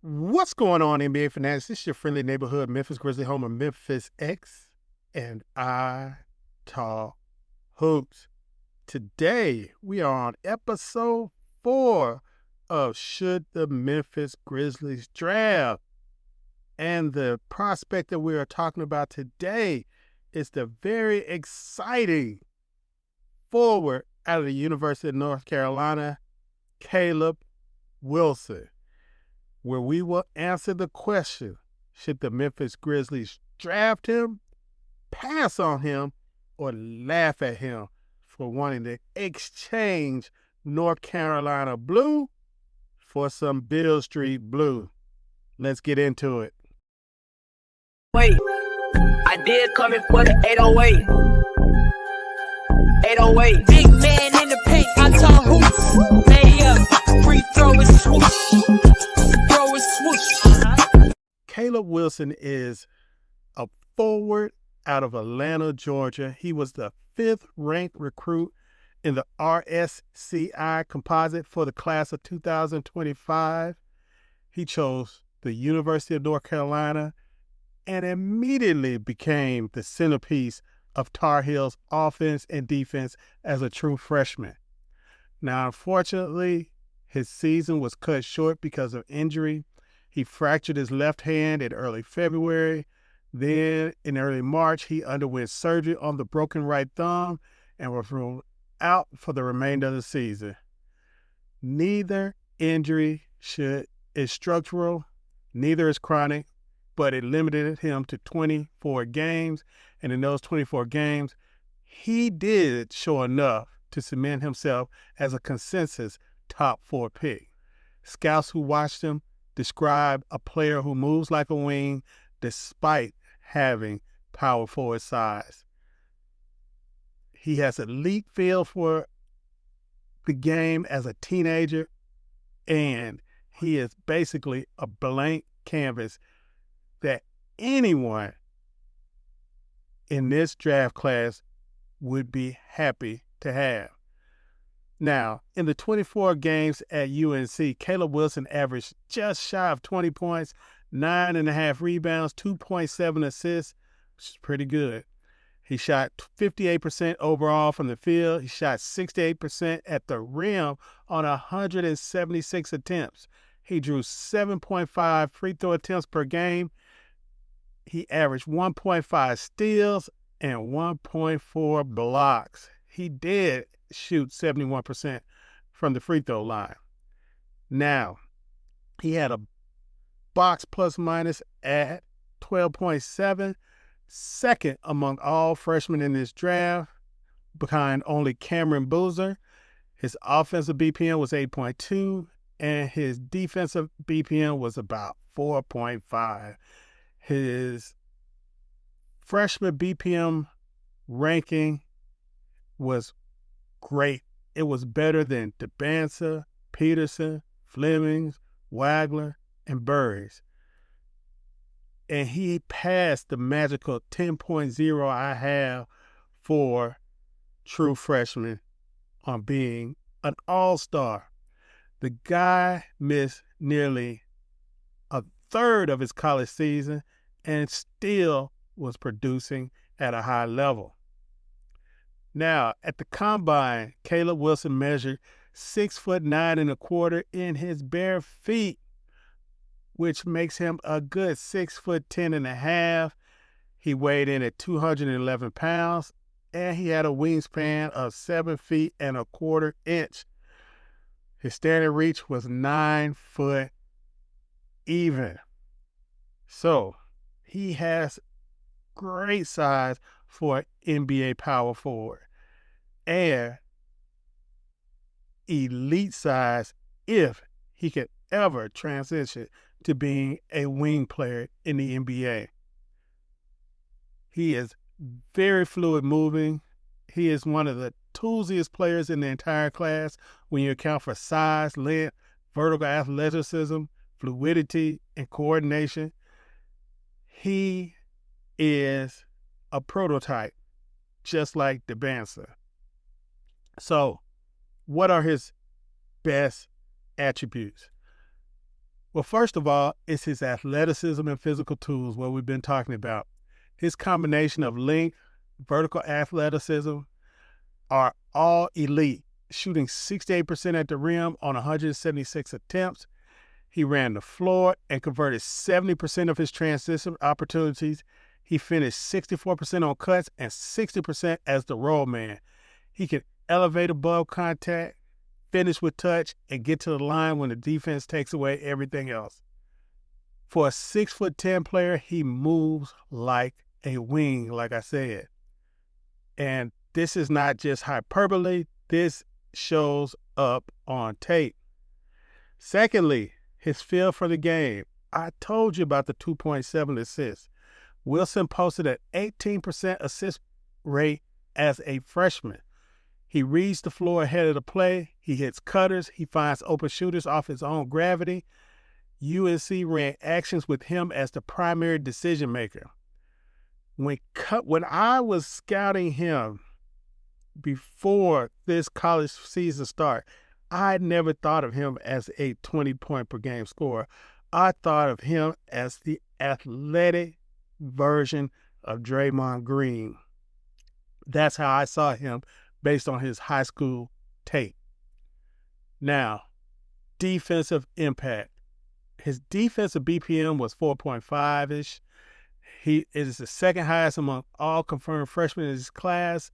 What's going on, NBA fanatics? This is your friendly neighborhood Memphis Grizzly home of Memphis X, and I talk hoops. Today, we are on episode 4 of Should the Memphis Grizzlies Draft? And the prospect that we are talking about today is the very exciting forward out of the University of North Carolina, Caleb Wilson, where we will answer the question, should the Memphis Grizzlies draft him, pass on him, or laugh at him for wanting to exchange North Carolina blue for some Beale Street blue? Let's get into it. Wait, I did come in for the 808. 808. Big man in the paint, iTalkHoops. Lay up, free throw and swoosh. Throw and swoosh. Caleb Wilson is a forward out of Atlanta, Georgia. He was the 5th ranked recruit in the RSCI composite for the class of 2025. He chose the University of North Carolina and immediately became the centerpiece of Tar Heels offense and defense as a true freshman. Now, unfortunately, his season was cut short because of injury. He fractured his left hand in early February. Then, in early March, he underwent surgery on the broken right thumb and was ruled out for the remainder of the season. Neither injury is structural, neither is chronic, but it limited him to 24 games. And in those 24 games, he did show enough to cement himself as a consensus top 4 pick. Scouts who watched him describe a player who moves like a wing despite having power forward size. He has elite feel for the game as a teenager, and he is basically a blank canvas that anyone in this draft class would be happy to have. Now, in the 24 games at UNC, Caleb Wilson averaged just shy of 20 points, 9.5 rebounds, 2.7 assists, which is pretty good. He shot 58% overall from the field. He shot 68% at the rim on 176 attempts. He drew 7.5 free throw attempts per game. He averaged 1.5 steals and 1.4 blocks. He did shoot 71% from the free throw line. Now, he had a box plus minus at 12.7, second among all freshmen in this draft, behind only Cameron Boozer. His offensive BPM was 8.2, and his defensive BPM was about 4.5. His freshman BPM ranking was great. It was better than DeBanza, Peterson, Flemings, Wagler, and Burris. And he passed the magical 10.0 I have for true freshmen on being an all-star. The guy missed nearly a third of his college season and still was producing at a high level. Now, at the combine, Caleb Wilson measured 6'9" in his bare feet, which makes him a good 6'10.5". He weighed in at 211 pounds, and he had a wingspan of 7 feet and a quarter inch. His standing reach was 9 foot even. So he has great size for an NBA power forward and elite size if he could ever transition to being a wing player in the NBA. He is very fluid moving. He is one of the toolsiest players in the entire class when you account for size, length, vertical athleticism, fluidity, and coordination. He is a prototype, just like DeBanza. So, what are his best attributes? Well, first of all, it's his athleticism and physical tools, what we've been talking about. His combination of length, vertical athleticism are all elite, shooting 68% at the rim on 176 attempts. He ran the floor and converted 70% of his transition opportunities. He finished 64% on cuts and 60% as the roll man. He can elevate above contact, finish with touch, and get to the line when the defense takes away everything else. For a 6'10" player, he moves like a wing, like I said. And this is not just hyperbole. This shows up on tape. Secondly, his feel for the game. I told you about the 2.7 assists. Wilson posted an 18% assist rate as a freshman. He reads the floor ahead of the play. He hits cutters. He finds open shooters off his own gravity. UNC ran actions with him as the primary decision maker. When I was scouting him before this college season started, I never thought of him as a 20-point per game scorer. I thought of him as the athletic version of Draymond Green. That's how I saw him based on his high school tape. Now, defensive impact. His defensive BPM was 4.5-ish. He is the second highest among all confirmed freshmen in his class.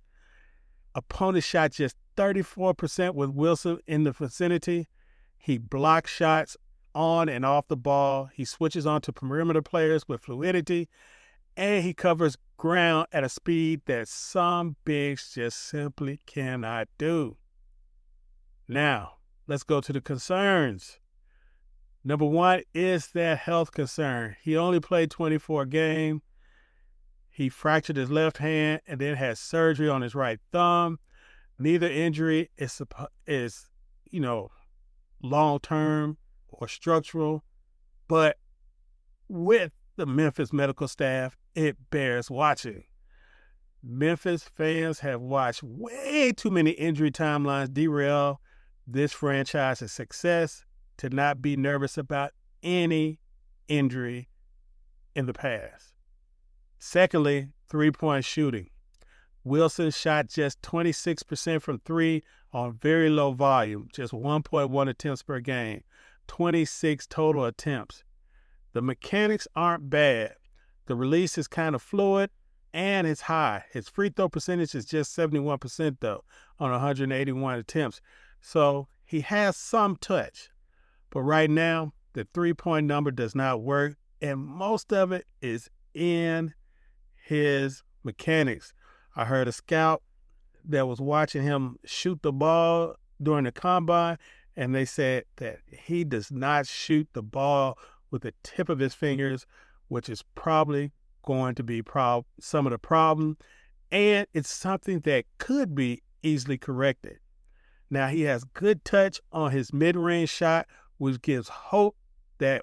Opponents shot just 34% with Wilson in the vicinity. He blocks shots on and off the ball. He switches on to perimeter players with fluidity. And he covers ground at a speed that some bigs just simply cannot do. Now, let's go to the concerns. Number one is that health concern. He only played 24 games. He fractured his left hand and then had surgery on his right thumb. Neither injury is long-term or structural, but with the Memphis medical staff, it bears watching. Memphis fans have watched way too many injury timelines derail this franchise's success to not be nervous about any injury in the past. Secondly, three-point shooting. Wilson shot just 26% from three on very low volume, just 1.1 attempts per game, 26 total attempts. The mechanics aren't bad. The release is kind of fluid and it's high. His free throw percentage is just 71% though on 181 attempts. So he has some touch. But right now, the three-point number does not work, and most of it is in his mechanics. I heard a scout that was watching him shoot the ball during the combine, and they said that he does not shoot the ball with the tip of his fingers, which is probably going to be some of the problem, and it's something that could be easily corrected. Now, he has good touch on his mid-range shot, which gives hope that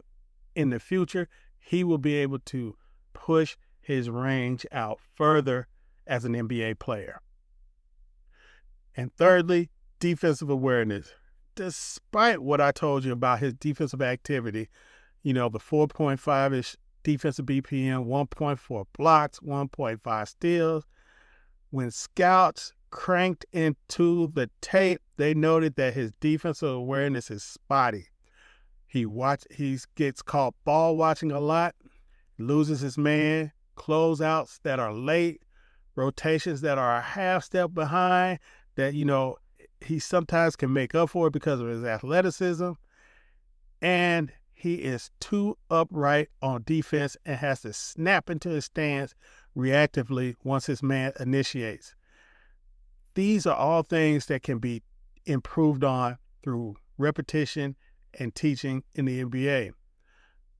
in the future he will be able to push his range out further as an NBA player. And thirdly, defensive awareness. Despite what I told you about his defensive activity, the 4.5-ish defensive BPM, 1.4 blocks, 1.5 steals, when scouts cranked into the tape, they noted that his defensive awareness is spotty. He gets caught ball watching a lot, loses his man, closeouts that are late, rotations that are a half step behind that, he sometimes can make up for it because of his athleticism. And he is too upright on defense and has to snap into his stance reactively once his man initiates. These are all things that can be improved on through repetition and teaching in the NBA.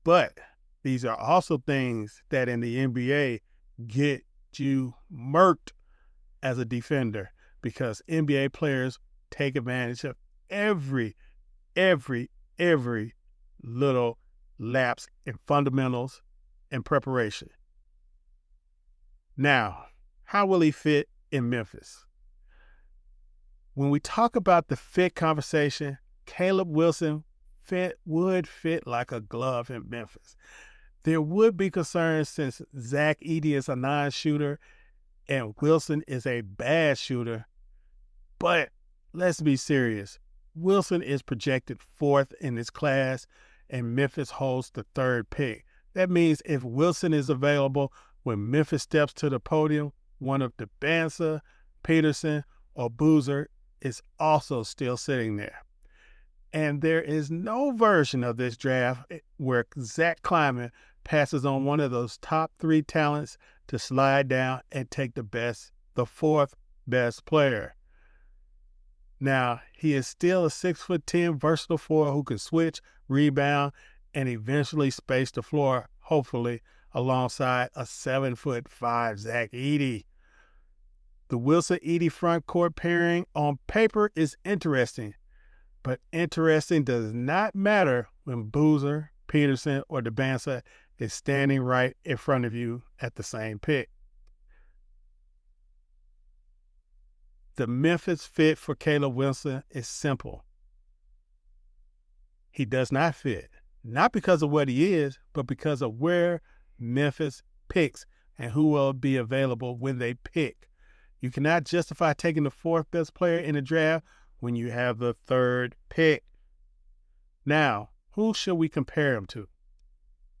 But these are also things that in the NBA get you murked as a defender, because NBA players take advantage of every little lapse in fundamentals and preparation. Now, how will he fit in Memphis? When we talk about the fit conversation, Caleb Wilson would fit like a glove in Memphis. There would be concerns since Zach Edey is a non-shooter and Wilson is a bad shooter. But let's be serious. Wilson is projected 4th in his class, and Memphis holds the 3rd pick. That means if Wilson is available when Memphis steps to the podium, one of DeBanza, Peterson, or Boozer is also still sitting there. And there is no version of this draft where Zach Kleiman passes on one of those top 3 talents to slide down and take the 4th best player. Now, he is still a 6'10" versatile forward who can switch, rebound, and eventually space the floor, hopefully, alongside a 7'5" Zach Edey. The Wilson-Edey front court pairing on paper is interesting, but interesting does not matter when Boozer, Peterson, or DeBanza is standing right in front of you at the same pick. The Memphis fit for Caleb Wilson is simple. He does not fit, not because of what he is, but because of where Memphis picks and who will be available when they pick. You cannot justify taking the 4th best player in the draft when you have the 3rd pick. Now, who should we compare him to?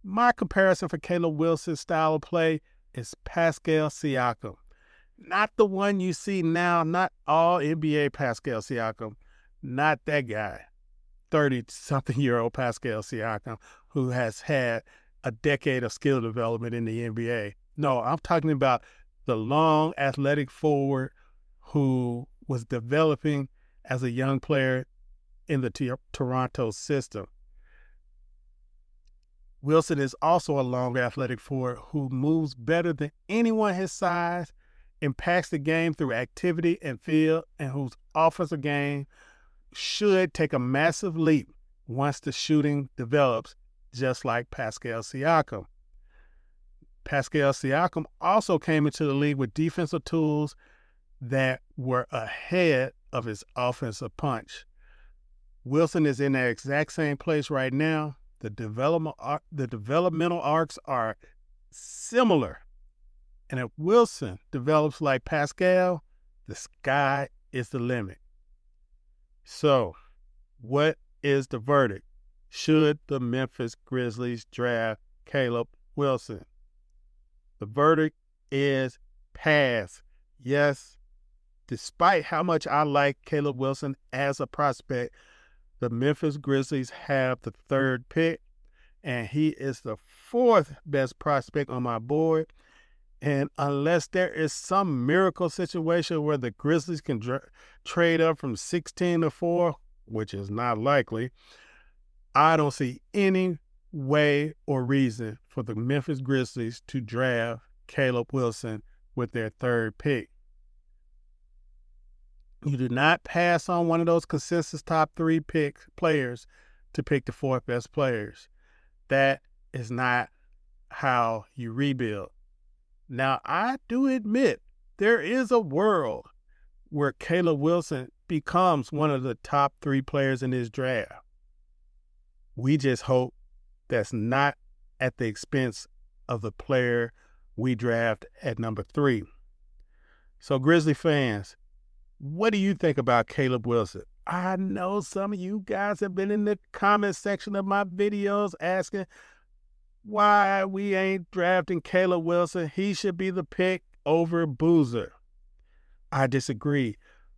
My comparison for Caleb Wilson's style of play is Pascal Siakam. Not the one you see now, not all NBA Pascal Siakam, not that guy, 30-something-year-old Pascal Siakam, who has had a decade of skill development in the NBA. No, I'm talking about the long athletic forward who was developing as a young player in the Toronto system. Wilson is also a long athletic forward who moves better than anyone his size, impacts the game through activity and feel, and whose offensive game should take a massive leap once the shooting develops, just like Pascal Siakam. Pascal Siakam also came into the league with defensive tools that were ahead of his offensive punch. Wilson is in the exact same place right now. The developmental arcs are similar. And if Wilson develops like Pascal, the sky is the limit. So, what is the verdict? Should the Memphis Grizzlies draft Caleb Wilson? The verdict is pass. Yes, despite how much I like Caleb Wilson as a prospect, the Memphis Grizzlies have the 3rd pick, and he is the 4th best prospect on my board. And unless there is some miracle situation where the Grizzlies can trade up from 16 to 4, which is not likely, I don't see any way or reason for the Memphis Grizzlies to draft Caleb Wilson with their 3rd pick. You do not pass on one of those consensus top 3 players to pick the 4th best players. That is not how you rebuild. Now, I do admit there is a world where Caleb Wilson becomes one of the top 3 players in this draft. We just hope that's not at the expense of the player we draft at number 3. So, Grizzly fans, what do you think about Caleb Wilson? I know some of you guys have been in the comment section of my videos asking why we ain't drafting Caleb Wilson. He should be the pick over Boozer. I disagree.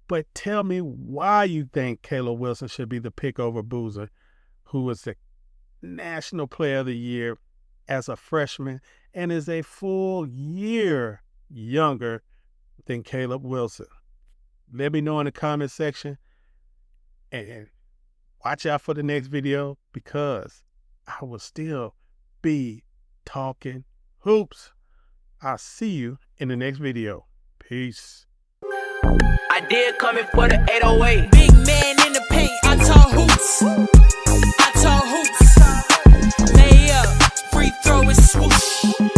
But tell me why you think Caleb Wilson should be the pick over Boozer, who was the National Player of the Year as a freshman and is a full year younger than Caleb Wilson. Let me know in the comment section, and watch out for the next video because I will still be talking hoops. I'll see you in the next video. Peace. I did coming for the 808. Big man in the paint. I talk hoops. I talk hoops. Lay up. Free throw and swoosh.